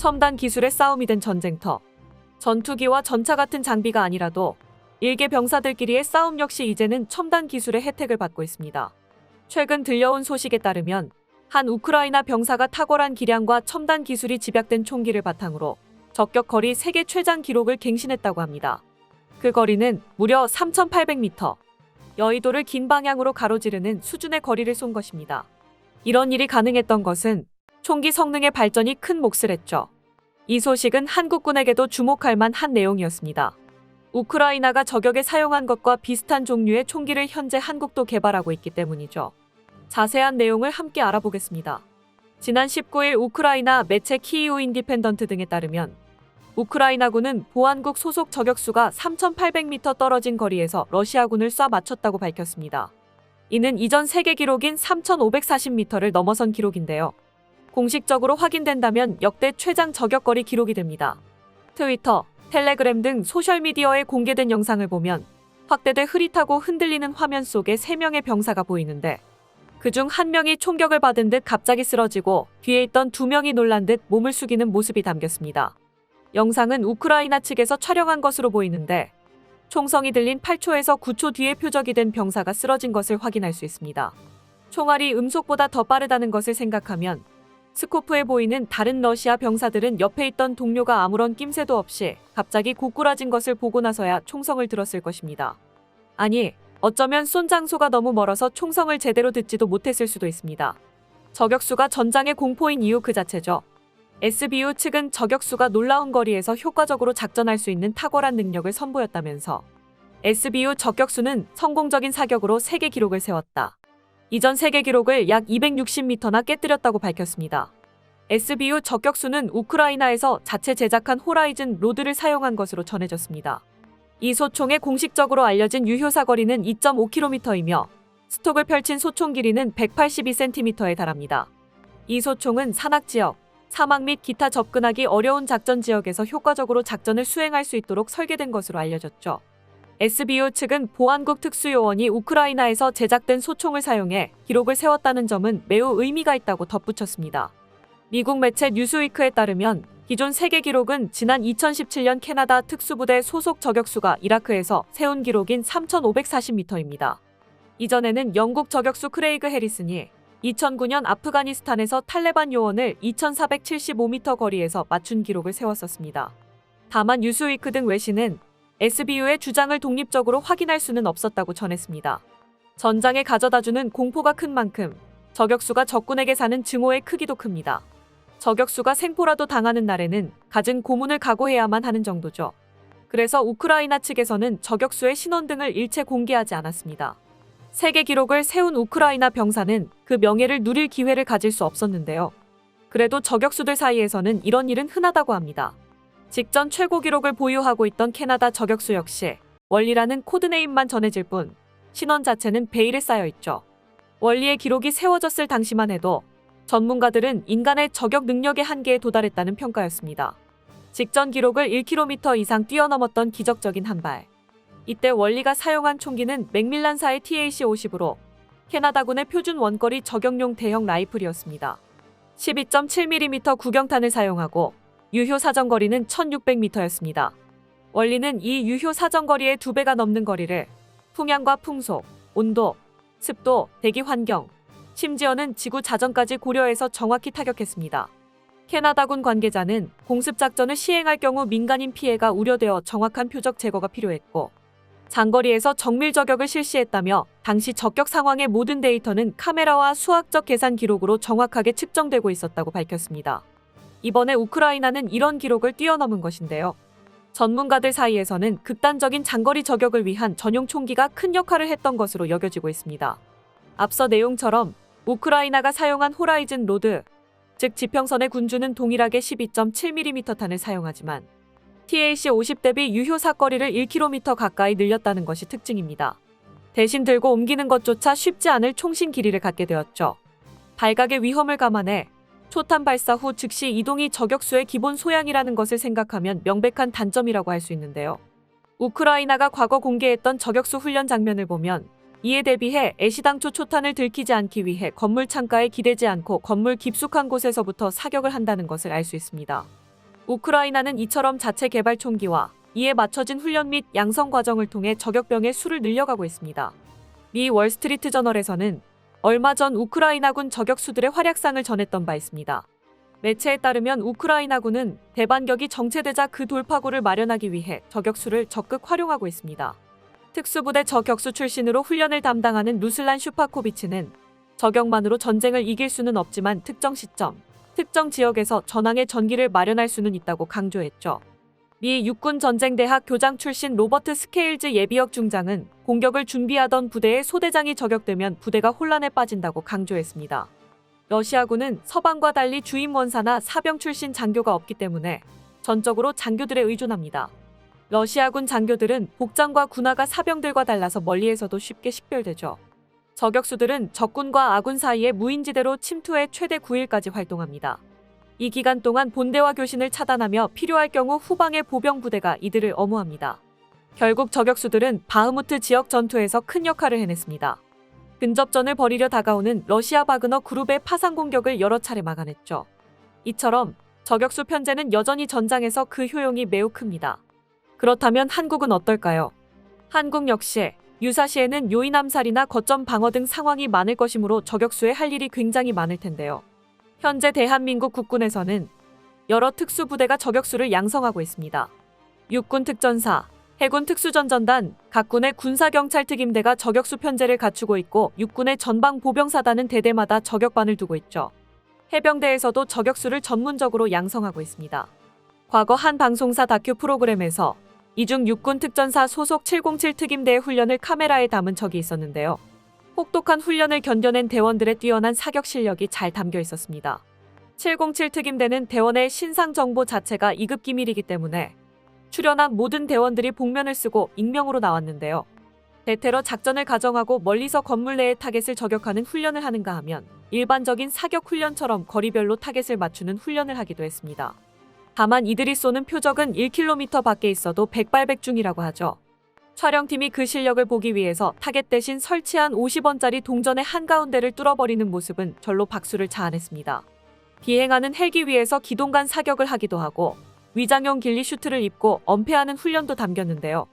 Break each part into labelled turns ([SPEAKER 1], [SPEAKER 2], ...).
[SPEAKER 1] 첨단 기술의 싸움이 된 전쟁터. 전투기와 전차 같은 장비가 아니라도 일개 병사들끼리의 싸움 역시 이제는 첨단 기술의 혜택을 받고 있습니다. 최근 들려온 소식에 따르면 한 우크라이나 병사가 탁월한 기량과 첨단 기술이 집약된 총기를 바탕으로 적격 거리 세계 최장 기록을 갱신했다고 합니다. 그 거리는 무려 3,800m. 여의도를 긴 방향으로 가로지르는 수준의 거리를 쏜 것입니다. 이런 일이 가능했던 것은 총기 성능의 발전이 큰 몫을 했죠. 이 소식은 한국군에게도 주목할 만한 내용이었습니다. 우크라이나가 저격에 사용한 것과 비슷한 종류의 총기를 현재 한국도 개발하고 있기 때문이죠. 자세한 내용을 함께 알아보겠습니다. 지난 19일 우크라이나 매체 키이우 인디펜던트 등에 따르면 우크라이나군은 보안국 소속 저격수가 3,800m 떨어진 거리에서 러시아군을 쏴 맞췄다고 밝혔습니다. 이는 이전 세계 기록인 3,540m를 넘어선 기록인데요. 공식적으로 확인된다면 역대 최장 저격거리 기록이 됩니다. 트위터, 텔레그램 등 소셜미디어에 공개된 영상을 보면 확대돼 흐릿하고 흔들리는 화면 속에 3명의 병사가 보이는데 그중 1명이 총격을 받은 듯 갑자기 쓰러지고 뒤에 있던 2명이 놀란 듯 몸을 숙이는 모습이 담겼습니다. 영상은 우크라이나 측에서 촬영한 것으로 보이는데 총성이 들린 8초에서 9초 뒤에 표적이 된 병사가 쓰러진 것을 확인할 수 있습니다. 총알이 음속보다 더 빠르다는 것을 생각하면 스코프에 보이는 다른 러시아 병사들은 옆에 있던 동료가 아무런 낌새도 없이 갑자기 고꾸라진 것을 보고 나서야 총성을 들었을 것입니다. 아니, 어쩌면 쏜 장소가 너무 멀어서 총성을 제대로 듣지도 못했을 수도 있습니다. 저격수가 전장의 공포인 이유 그 자체죠. SBU 측은 저격수가 놀라운 거리에서 효과적으로 작전할 수 있는 탁월한 능력을 선보였다면서 SBU 저격수는 성공적인 사격으로 세계 기록을 세웠다. 이전 세계 기록을 약 260m나 깨뜨렸다고 밝혔습니다. SBU 저격수는 우크라이나에서 자체 제작한 호라이즌 로드를 사용한 것으로 전해졌습니다. 이 소총의 공식적으로 알려진 유효 사거리는 2.5km이며 스톡을 펼친 소총 길이는 182cm에 달합니다. 이 소총은 산악지역, 사막 및 기타 접근하기 어려운 작전 지역에서 효과적으로 작전을 수행할 수 있도록 설계된 것으로 알려졌죠. SBU 측은 보안국 특수요원이 우크라이나에서 제작된 소총을 사용해 기록을 세웠다는 점은 매우 의미가 있다고 덧붙였습니다. 미국 매체 뉴스위크에 따르면 기존 세계 기록은 지난 2017년 캐나다 특수부대 소속 저격수가 이라크에서 세운 기록인 3,540m입니다. 이전에는 영국 저격수 크레이그 해리슨이 2009년 아프가니스탄에서 탈레반 요원을 2,475m 거리에서 맞춘 기록을 세웠었습니다. 다만 뉴스위크 등 외신은 SBU의 주장을 독립적으로 확인할 수는 없었다고 전했습니다. 전장에 가져다주는 공포가 큰 만큼 저격수가 적군에게 사는 증오의 크기도 큽니다. 저격수가 생포라도 당하는 날에는 갖은 고문을 각오해야만 하는 정도죠. 그래서 우크라이나 측에서는 저격수의 신원 등을 일체 공개하지 않았습니다. 세계 기록을 세운 우크라이나 병사는 그 명예를 누릴 기회를 가질 수 없었는데요. 그래도 저격수들 사이에서는 이런 일은 흔하다고 합니다. 직전 최고 기록을 보유하고 있던 캐나다 저격수 역시 월리라는 코드네임만 전해질 뿐 신원 자체는 베일에 쌓여있죠. 월리의 기록이 세워졌을 당시만 해도 전문가들은 인간의 저격 능력의 한계에 도달했다는 평가였습니다. 직전 기록을 1km 이상 뛰어넘었던 기적적인 한 발. 이때 월리가 사용한 총기는 맥밀란사의 TAC-50으로 캐나다군의 표준 원거리 저격용 대형 라이플이었습니다. 12.7mm 구경탄을 사용하고 유효 사정거리는 1600m였습니다. 월리는 이 유효 사정거리의 2배가 넘는 거리를 풍향과 풍속, 온도, 습도, 대기 환경, 심지어는 지구 자전까지 고려해서 정확히 타격했습니다. 캐나다군 관계자는 공습작전을 시행할 경우 민간인 피해가 우려되어 정확한 표적 제거가 필요했고 장거리에서 정밀 저격을 실시했다며 당시 적격 상황의 모든 데이터는 카메라와 수학적 계산 기록으로 정확하게 측정되고 있었다고 밝혔습니다. 이번에 우크라이나는 이런 기록을 뛰어넘은 것인데요. 전문가들 사이에서는 극단적인 장거리 저격을 위한 전용 총기가 큰 역할을 했던 것으로 여겨지고 있습니다. 앞서 내용처럼 우크라이나가 사용한 호라이즌 로드, 즉 지평선의 군주는 동일하게 12.7mm 탄을 사용하지만 TAC-50 대비 유효 사거리를 1km 가까이 늘렸다는 것이 특징입니다. 대신 들고 옮기는 것조차 쉽지 않을 총신 길이를 갖게 되었죠. 발각의 위험을 감안해 초탄 발사 후 즉시 이동이 저격수의 기본 소양이라는 것을 생각하면 명백한 단점이라고 할 수 있는데요. 우크라이나가 과거 공개했던 저격수 훈련 장면을 보면 이에 대비해 애시당초 초탄을 들키지 않기 위해 건물 창가에 기대지 않고 건물 깊숙한 곳에서부터 사격을 한다는 것을 알 수 있습니다. 우크라이나는 이처럼 자체 개발 총기와 이에 맞춰진 훈련 및 양성 과정을 통해 저격병의 수를 늘려가고 있습니다. 미 월스트리트 저널에서는 얼마 전 우크라이나군 저격수들의 활약상을 전했던 바 있습니다. 매체에 따르면 우크라이나군은 대반격이 정체되자 그 돌파구를 마련하기 위해 저격수를 적극 활용하고 있습니다. 특수부대 저격수 출신으로 훈련을 담당하는 루슬란 슈파코비치는 저격만으로 전쟁을 이길 수는 없지만 특정 시점, 특정 지역에서 전황의 전기를 마련할 수는 있다고 강조했죠. 미 육군전쟁대학 교장 출신 로버트 스케일즈 예비역 중장은 공격을 준비하던 부대의 소대장이 저격되면 부대가 혼란에 빠진다고 강조했습니다. 러시아군은 서방과 달리 주임 원사나 사병 출신 장교가 없기 때문에 전적으로 장교들에 의존합니다. 러시아군 장교들은 복장과 군화가 사병들과 달라서 멀리에서도 쉽게 식별되죠. 저격수들은 적군과 아군 사이의 무인지대로 침투해 최대 9일까지 활동합니다. 이 기간 동안 본대와 교신을 차단하며 필요할 경우 후방의 보병 부대가 이들을 엄호합니다. 결국 저격수들은 바흐무트 지역 전투에서 큰 역할을 해냈습니다. 근접전을 벌이려 다가오는 러시아 바그너 그룹의 파상 공격을 여러 차례 막아냈죠. 이처럼 저격수 편제는 여전히 전장에서 그 효용이 매우 큽니다. 그렇다면 한국은 어떨까요? 한국 역시 유사시에는 요인 암살이나 거점 방어 등 상황이 많을 것이므로 저격수에 할 일이 굉장히 많을 텐데요. 현재 대한민국 국군에서는 여러 특수부대가 저격수를 양성하고 있습니다. 육군 특전사, 해군 특수전전단, 각 군의 군사경찰특임대가 저격수 편제를 갖추고 있고 육군의 전방보병사단은 대대마다 저격반을 두고 있죠. 해병대에서도 저격수를 전문적으로 양성하고 있습니다. 과거 한 방송사 다큐 프로그램에서 이중 육군 특전사 소속 707 특임대의 훈련을 카메라에 담은 적이 있었는데요. 혹독한 훈련을 견뎌낸 대원들의 뛰어난 사격 실력이 잘 담겨 있었습니다. 707 특임대는 대원의 신상 정보 자체가 2급 기밀이기 때문에 출연한 모든 대원들이 복면을 쓰고 익명으로 나왔는데요. 대테러 작전을 가정하고 멀리서 건물 내의 타겟을 저격하는 훈련을 하는가 하면 일반적인 사격 훈련처럼 거리별로 타겟을 맞추는 훈련을 하기도 했습니다. 다만 이들이 쏘는 표적은 1km 밖에 있어도 백발백중이라고 하죠. 촬영팀이 그 실력을 보기 위해서 타겟 대신 설치한 50원짜리 동전의 한가운데를 뚫어버리는 모습은 절로 박수를 자아냈습니다. 비행하는 헬기 위에서 기동간 사격을 하기도 하고 위장용 길리 슈트를 입고 엄폐하는 훈련도 담겼는데요.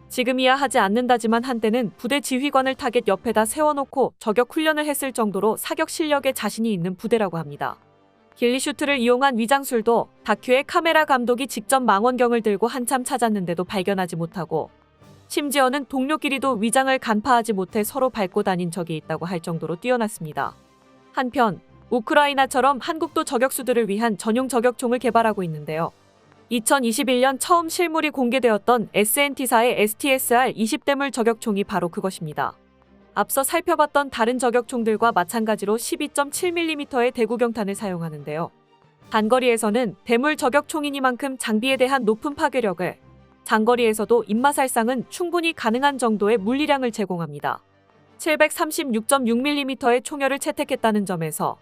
[SPEAKER 1] 지금이야 하지 않는다지만 한때는 부대 지휘관을 타겟 옆에다 세워놓고 저격 훈련을 했을 정도로 사격 실력에 자신이 있는 부대라고 합니다. 길리 슈트를 이용한 위장술도 다큐의 카메라 감독이 직접 망원경을 들고 한참 찾았는데도 발견하지 못하고 심지어는 동료끼리도 위장을 간파하지 못해 서로 밟고 다닌 적이 있다고 할 정도로 뛰어났습니다. 한편 우크라이나처럼 한국도 저격수들을 위한 전용 저격총을 개발하고 있는데요. 2021년 처음 실물이 공개되었던 SNT사의 STSR 20대물 저격총이 바로 그것입니다. 앞서 살펴봤던 다른 저격총들과 마찬가지로 12.7mm의 대구경탄을 사용하는데요. 단거리에서는 대물 저격총이니만큼 장비에 대한 높은 파괴력을, 장거리에서도 입마살상은 충분히 가능한 정도의 물리량을 제공합니다. 736.6mm의 총열을 채택했다는 점에서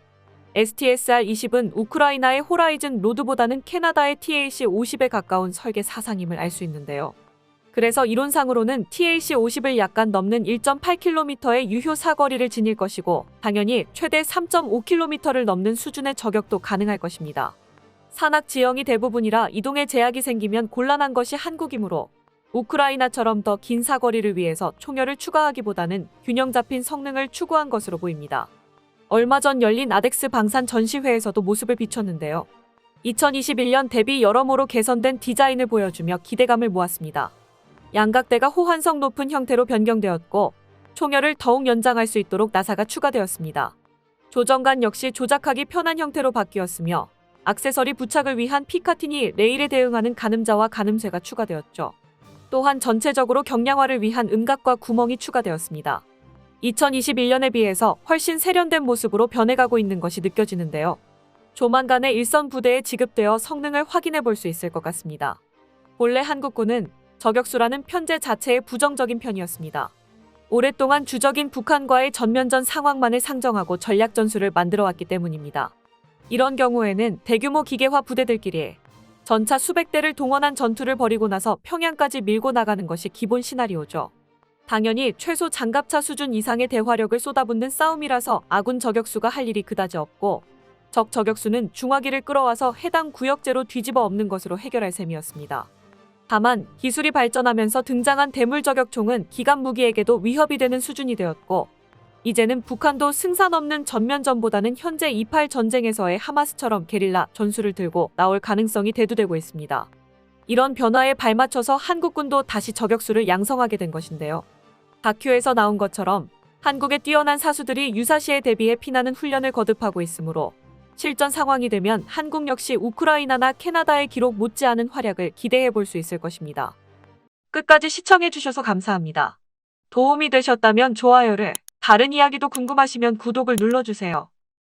[SPEAKER 1] STSR-20은 우크라이나의 호라이즌 로드보다는 캐나다의 TAC-50에 가까운 설계 사상임을 알 수 있는데요. 그래서 이론상으로는 TAC-50을 약간 넘는 1.8km의 유효 사거리를 지닐 것이고 당연히 최대 3.5km를 넘는 수준의 저격도 가능할 것입니다. 산악 지형이 대부분이라 이동에 제약이 생기면 곤란한 것이 한국이므로 우크라이나처럼 더 긴 사거리를 위해서 총열을 추가하기보다는 균형 잡힌 성능을 추구한 것으로 보입니다. 얼마 전 열린 아덱스 방산 전시회에서도 모습을 비췄는데요. 2021년 대비 여러모로 개선된 디자인을 보여주며 기대감을 모았습니다. 양각대가 호환성 높은 형태로 변경되었고 총열을 더욱 연장할 수 있도록 나사가 추가되었습니다. 조정관 역시 조작하기 편한 형태로 바뀌었으며 액세서리 부착을 위한 피카티니 레일에 대응하는 가늠자와 가늠쇠가 추가되었죠. 또한 전체적으로 경량화를 위한 음각과 구멍이 추가되었습니다. 2021년에 비해서 훨씬 세련된 모습으로 변해가고 있는 것이 느껴지는데요. 조만간에 일선 부대에 지급되어 성능을 확인해 볼 수 있을 것 같습니다. 본래 한국군은 저격수라는 편제 자체에 부정적인 편이었습니다. 오랫동안 주적인 북한과의 전면전 상황만을 상정하고 전략 전술을 만들어왔기 때문입니다. 이런 경우에는 대규모 기계화 부대들끼리 전차 수백 대를 동원한 전투를 벌이고 나서 평양까지 밀고 나가는 것이 기본 시나리오죠. 당연히 최소 장갑차 수준 이상의 대화력을 쏟아붓는 싸움이라서 아군 저격수가 할 일이 그다지 없고 적 저격수는 중화기를 끌어와서 해당 구역제로 뒤집어 엎는 것으로 해결할 셈이었습니다. 다만 기술이 발전하면서 등장한 대물 저격총은 기갑 무기에게도 위협이 되는 수준이 되었고, 이제는 북한도 승산 없는 전면전보다는 현재 28 전쟁에서의 하마스처럼 게릴라 전술을 들고 나올 가능성이 대두되고 있습니다. 이런 변화에 발맞춰서 한국군도 다시 저격수를 양성하게 된 것인데요. 다큐에서 나온 것처럼 한국의 뛰어난 사수들이 유사시에 대비해 피나는 훈련을 거듭하고 있으므로 실전 상황이 되면 한국 역시 우크라이나나 캐나다의 기록 못지않은 활약을 기대해 볼 수 있을 것입니다. 끝까지 시청해 주셔서 감사합니다. 도움이 되셨다면 좋아요를, 다른 이야기도 궁금하시면 구독을 눌러주세요.